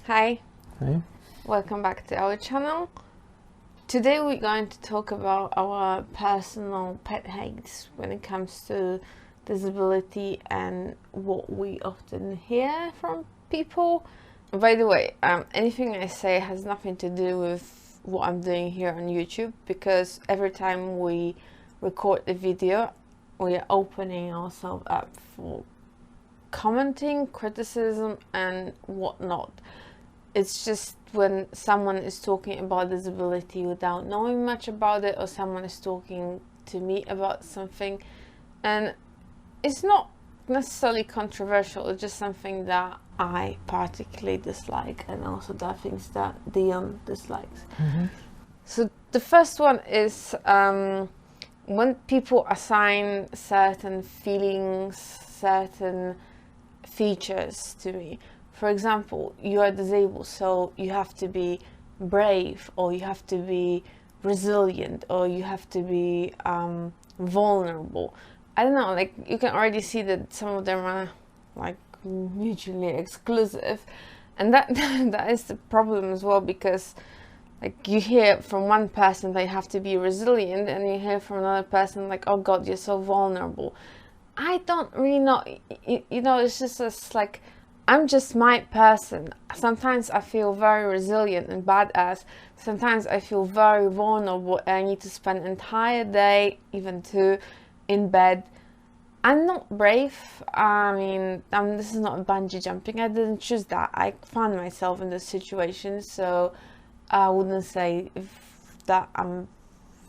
Hi, Hey. welcome back to our channel. Today we're going to talk about our personal pet hates when it comes to disability and what we often hear from people. By the way, anything I say has nothing to do with what I'm doing here on YouTube, because every time we record the video, we are opening ourselves up for commenting, criticism and whatnot. It's just when someone is talking about disability without knowing much about it, or someone is talking to me about something, and it's not necessarily controversial, it's just something that I particularly dislike, and also there are things that Dion dislikes. So the first one is when people assign certain feelings, certain features to me. For example, you are disabled, so you have to be brave, or you have to be resilient, or you have to be vulnerable. I don't know, like, you can already see that some of them are like mutually exclusive, and that that is the problem as well, because like you hear from one person they have to be resilient, and you hear from another person like, oh god, you're so vulnerable. I don't really know, you know, it's just like, I'm just my person. Sometimes I feel very resilient and badass. Sometimes I feel very vulnerable and I need to spend an entire day, even two, in bed. I'm not brave. I mean, this is not bungee jumping. I didn't choose that. I found myself in this situation, so I wouldn't say that I'm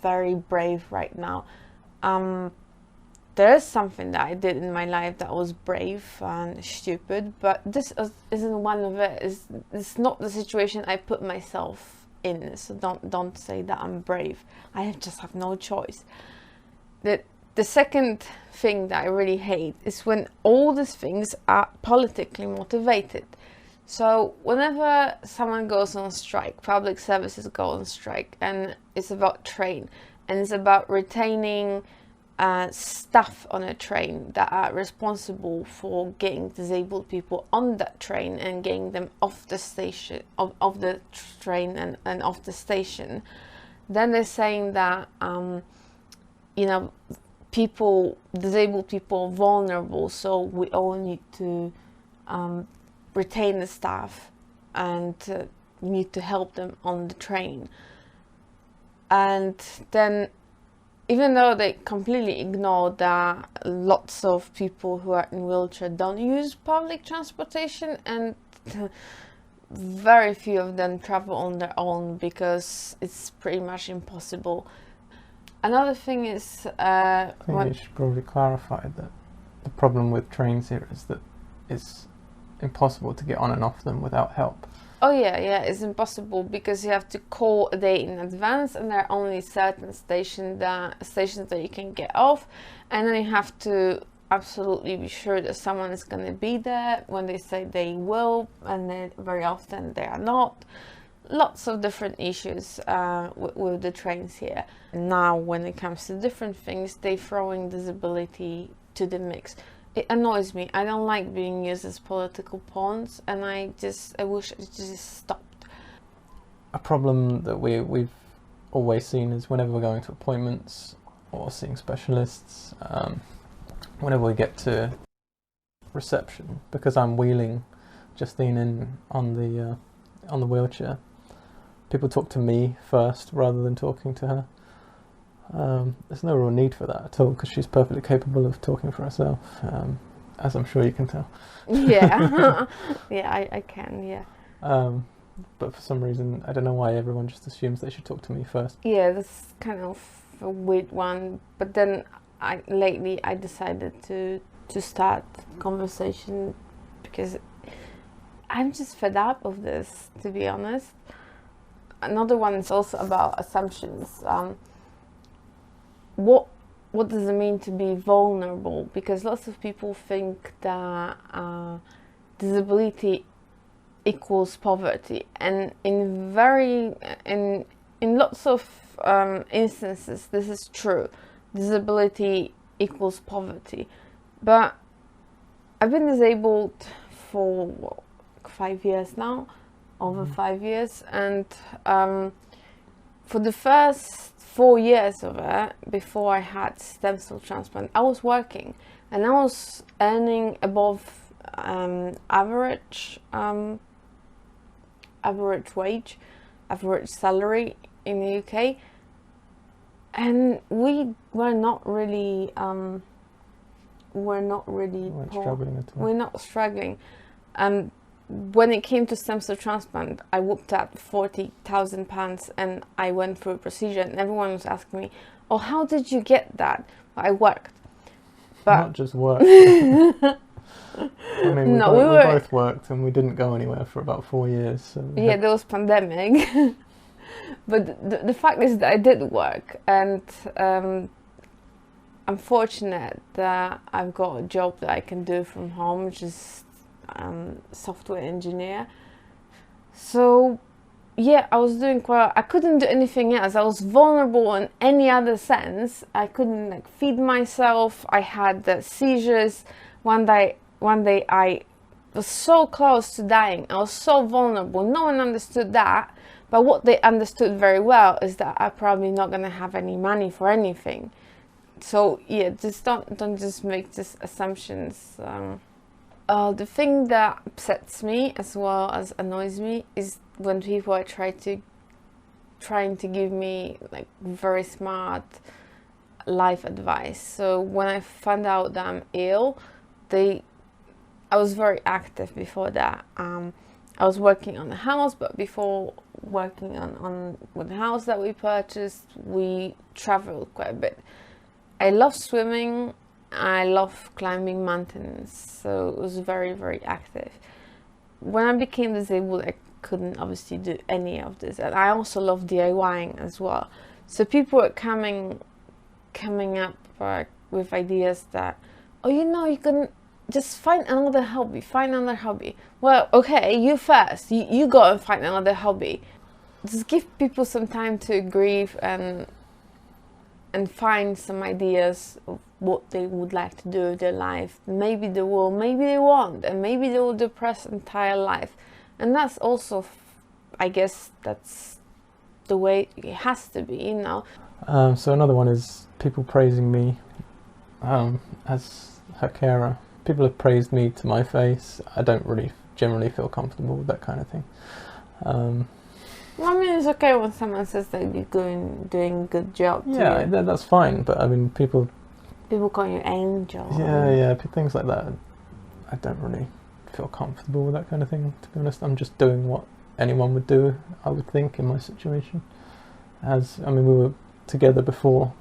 very brave right now. There is something that I did in my life that was brave and stupid, but this isn't one of it. It's not the situation I put myself in, so don't say that I'm brave. I just have no choice. The second thing that I really hate is when all these things are politically motivated. So whenever someone goes on strike, public services go on strike, and it's about train, and it's about retaining staff on a train that are responsible for getting disabled people on that train and getting them off the station, of the train and off the station, then they're saying that you know, disabled people are vulnerable, so we all need to retain the staff and need to help them on the train. And then, even though they completely ignore that lots of people who are in wheelchair don't use public transportation, and very few of them travel on their own because it's pretty much impossible. Another thing is, I think you should probably clarify that the problem with trains here is that it's impossible to get on and off them without help. Oh yeah, it's impossible because you have to call a day in advance, and there are only certain stations that you can get off, and then you have to absolutely be sure that someone is going to be there when they say they will, and then very often they are not. Lots of different issues with the trains here. And now when it comes to different things, they throwing disability to the mix. It annoys me. I don't like being used as political pawns, and I wish it just stopped. A problem that we've always seen is whenever we're going to appointments or seeing specialists, whenever we get to reception, because I'm wheeling Justine in on the wheelchair, people talk to me first rather than talking to her. There's no real need for that at all, because she's perfectly capable of talking for herself, as I'm sure you can tell. Yeah, yeah, I can, yeah. But for some reason, I don't know why everyone just assumes they should talk to me first. Yeah, that's kind of a weird one. But then lately I decided to start conversation, because I'm just fed up of this, to be honest. Another one is also about assumptions. What does it mean to be vulnerable? Because lots of people think that disability equals poverty, and in lots of instances this is true. Disability equals poverty, but I've been disabled for 5 years now, over 5 years, and for the first 4 years of it, before I had stem cell transplant, I was working and I was earning above average wage, average salary in the UK, and we were not really poor. Struggling at all. We're not struggling. When it came to stem cell transplant, I whooped up £40,000 and I went through a procedure, and everyone was asking me, "Oh, how did you get that?" I worked. But not just work. I mean, No, we we were- both worked and we didn't go anywhere for about 4 years. So yeah, there was pandemic. But the fact is that I did work, and I'm fortunate that I've got a job that I can do from home, which is software engineer. So yeah, I was doing quite. I couldn't do anything else. I was vulnerable in any other sense. I couldn't like feed myself. I had the seizures. One day I was so close to dying. I was so vulnerable. No one understood that. But what they understood very well is that I'm probably not gonna have any money for anything. So yeah, just don't just make just assumptions. The thing that upsets me as well as annoys me is when people are trying to give me like very smart life advice. So when I found out that I'm ill, I was very active before that. I was working on the house, but before working on the house that we purchased, we traveled quite a bit. I love swimming. I love climbing mountains, so it was very, very active. When I became disabled, I couldn't obviously do any of this, and I also love DIYing as well. So people were coming up with ideas that, oh, you can just find another hobby. Well, okay, you first. You go and find another hobby. Just give people some time to grieve and find some ideas of what they would like to do with their life. Maybe they will, maybe they won't, and maybe they will depress entire life. And that's also, I guess, that's the way it has to be, So another one is people praising me as her carer. People have praised me to my face. I don't really generally feel comfortable with that kind of thing. Well, I mean, it's okay when someone says that you're doing a good job. Yeah, that's fine. But I mean, people call you angel. Yeah, things like that. I don't really feel comfortable with that kind of thing, to be honest. I'm just doing what anyone would do, I would think, in my situation. We were together before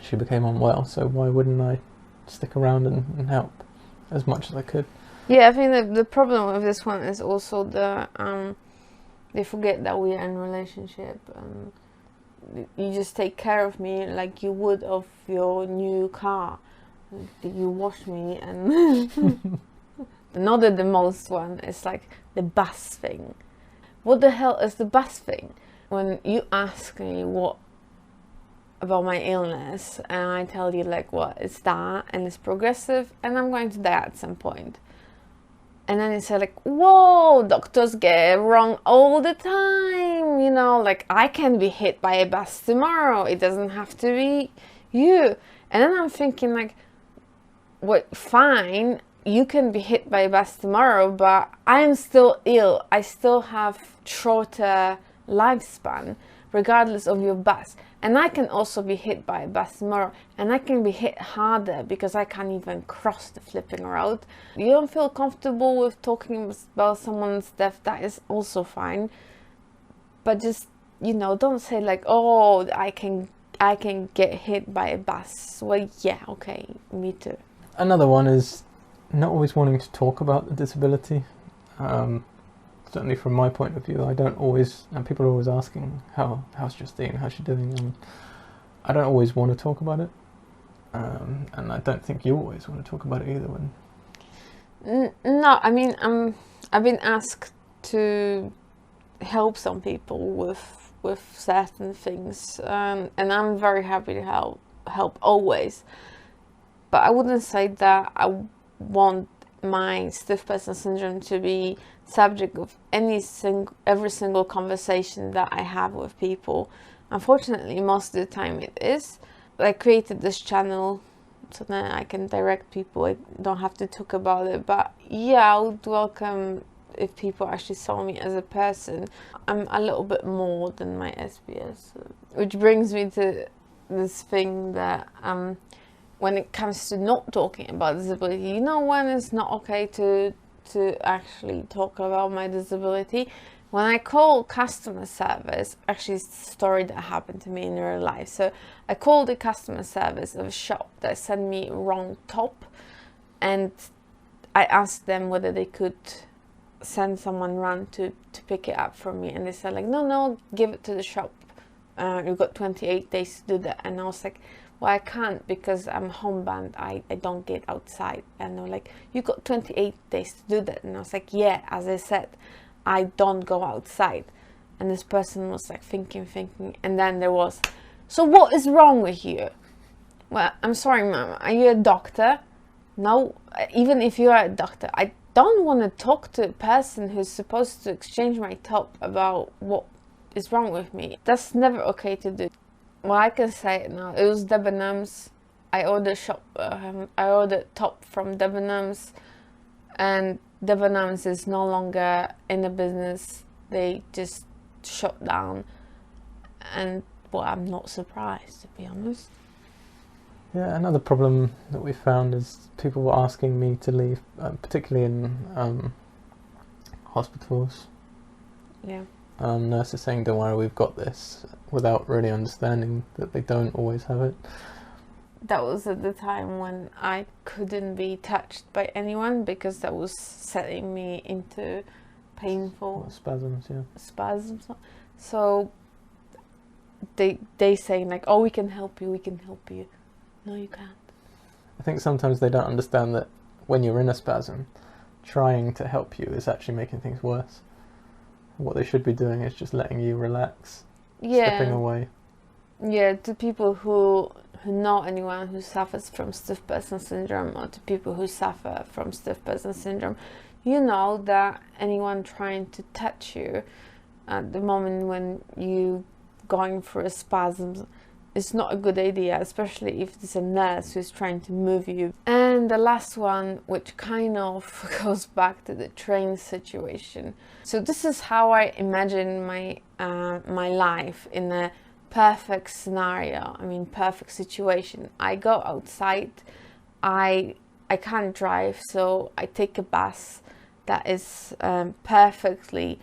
she became unwell, so why wouldn't I stick around and help as much as I could? Yeah, I think the problem with this one is also they forget that we are in a relationship, and you just take care of me like you would of your new car. You wash me, and another the most one is like the bus thing. What the hell is the bus thing? When you ask me what about my illness, and I tell you like what it's that, and it's progressive, and I'm going to die at some point. And then you say like, whoa, doctors get it wrong all the time, like I can be hit by a bus tomorrow. It doesn't have to be you. And then I'm thinking like, what, fine, you can be hit by a bus tomorrow, but I'm still ill. I still have shorter lifespan, regardless of your bus. And I can also be hit by a bus tomorrow, and I can be hit harder because I can't even cross the flipping road. You don't feel comfortable with talking about someone's death, that is also fine. But just, don't say like, oh, I can get hit by a bus. Well, yeah, okay, me too. Another one is not always wanting to talk about the disability. Certainly from my point of view, I don't always, and people are always asking, how's Justine, how's she doing? And I don't always want to talk about it. And I don't think you always want to talk about it either. No, I mean, I've been asked to help some people with certain things, and I'm very happy to help always. But I wouldn't say that I want my stiff person syndrome to be subject of every single conversation that I have with people. Unfortunately, most of the time it is. I created this channel so then I can direct people. I don't have to talk about it. But yeah, I would welcome if people actually saw me as a person. I'm a little bit more than my SBS. Which brings me to this thing that when it comes to not talking about disability, you know when it's not okay to actually talk about my disability? When I call customer service, actually it's a story that happened to me in real life. So I called the customer service of a shop that sent me wrong top, and I asked them whether they could send someone round to pick it up for me, and they said like, no, give it to the shop. You've got 28 days to do that. And I was like, well, I can't because I'm homebound. I don't get outside. And they were like, you got 28 days to do that. And I was like, yeah, as I said, I don't go outside. And this person was like thinking. And then there was, so what is wrong with you? Well, I'm sorry, ma'am. Are you a doctor? No, even if you are a doctor, I don't want to talk to a person who's supposed to exchange my top about what is wrong with me. That's never okay to do. Well, I can say it now. It was Debenhams. I ordered top from Debenhams, and Debenhams is no longer in the business. They just shut down, and well, I'm not surprised, to be honest. Yeah, another problem that we found is people were asking me to leave, particularly in hospitals. Yeah. Nurses saying, don't worry, we've got this, without really understanding that they don't always have it. That was at the time when I couldn't be touched by anyone because that was setting me into painful spasms, yeah. Spasms. So they saying like, oh, we can help you. No, you can't. I think sometimes they don't understand that when you're in a spasm, trying to help you is actually making things worse. What they should be doing is just letting you relax, stepping away. Yeah, to people who know anyone who suffers from stiff person syndrome, or to people who suffer from stiff person syndrome, you know that anyone trying to touch you at the moment when you going through a spasm, it's not a good idea, especially if it's a nurse who's trying to move you. And the last one, which kind of goes back to the train situation. So this is how I imagine my my life in a perfect scenario. I mean, perfect situation. I go outside. I can't drive, so I take a bus that is perfectly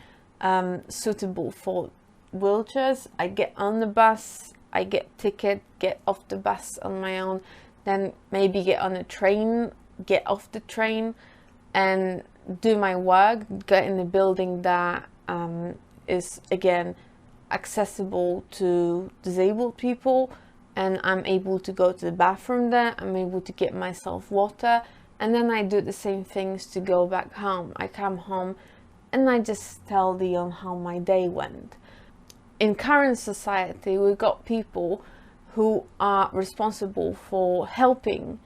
suitable for wheelchairs. I get on the bus. I get ticket, get off the bus on my own, then maybe get on a train, get off the train and do my work, get in a building that is again accessible to disabled people, and I'm able to go to the bathroom there, I'm able to get myself water, and then I do the same things to go back home. I come home and I just tell Dion how my day went. In current society, we've got people who are responsible for helping,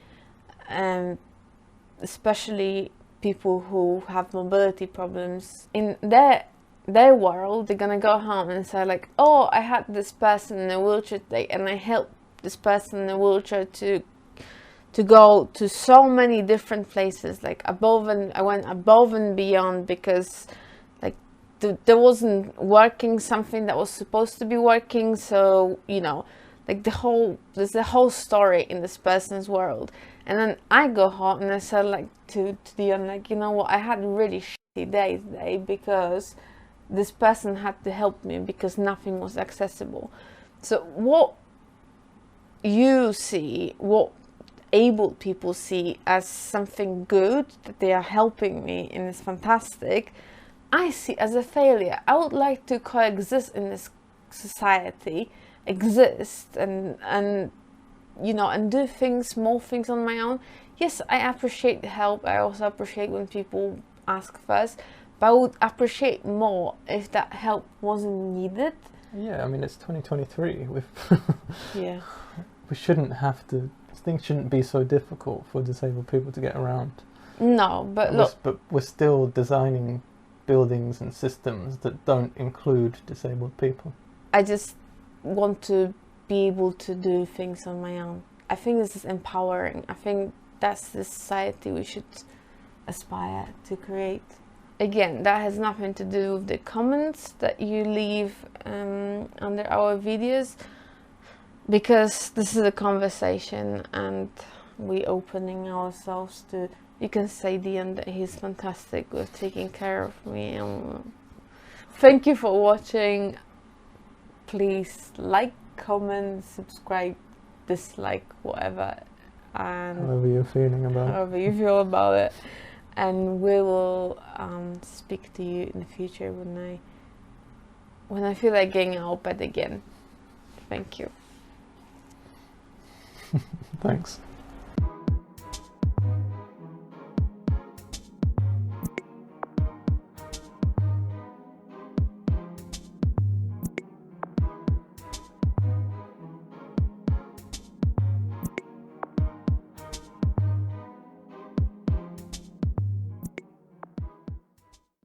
especially people who have mobility problems. In their world, they're gonna go home and say like, oh, I had this person in a wheelchair today, and I helped this person in a wheelchair to go to so many different places, like I went above and beyond because there wasn't working something that was supposed to be working. So, you know, like there's a whole story in this person's world. And then I go home and I said like to Dion, like, you know what, I had a really shitty day today because this person had to help me because nothing was accessible. So what you see, what able people see as something good, that they are helping me and it's fantastic, I see as a failure. I would like to coexist in this society, exist and you know, and do more things on my own. Yes, I appreciate the help. I also appreciate when people ask first, but I would appreciate more if that help wasn't needed. Yeah, I mean, it's 2023. Yeah. We shouldn't have to. Things shouldn't be so difficult for disabled people to get around. No, but look, but we're still designing buildings and systems that don't include disabled people. I just want to be able to do things on my own. I think this is empowering. I think that's the society we should aspire to create. Again, that has nothing to do with the comments that you leave under our videos, because this is a conversation and we're opening ourselves to. You can say Dion that he's fantastic with taking care of me. Thank you for watching. Please like, comment, subscribe, dislike, whatever, and However you're feeling about it. however you feel about it. And we will speak to you in the future when I feel like getting out of bed again. Thank you. Thanks.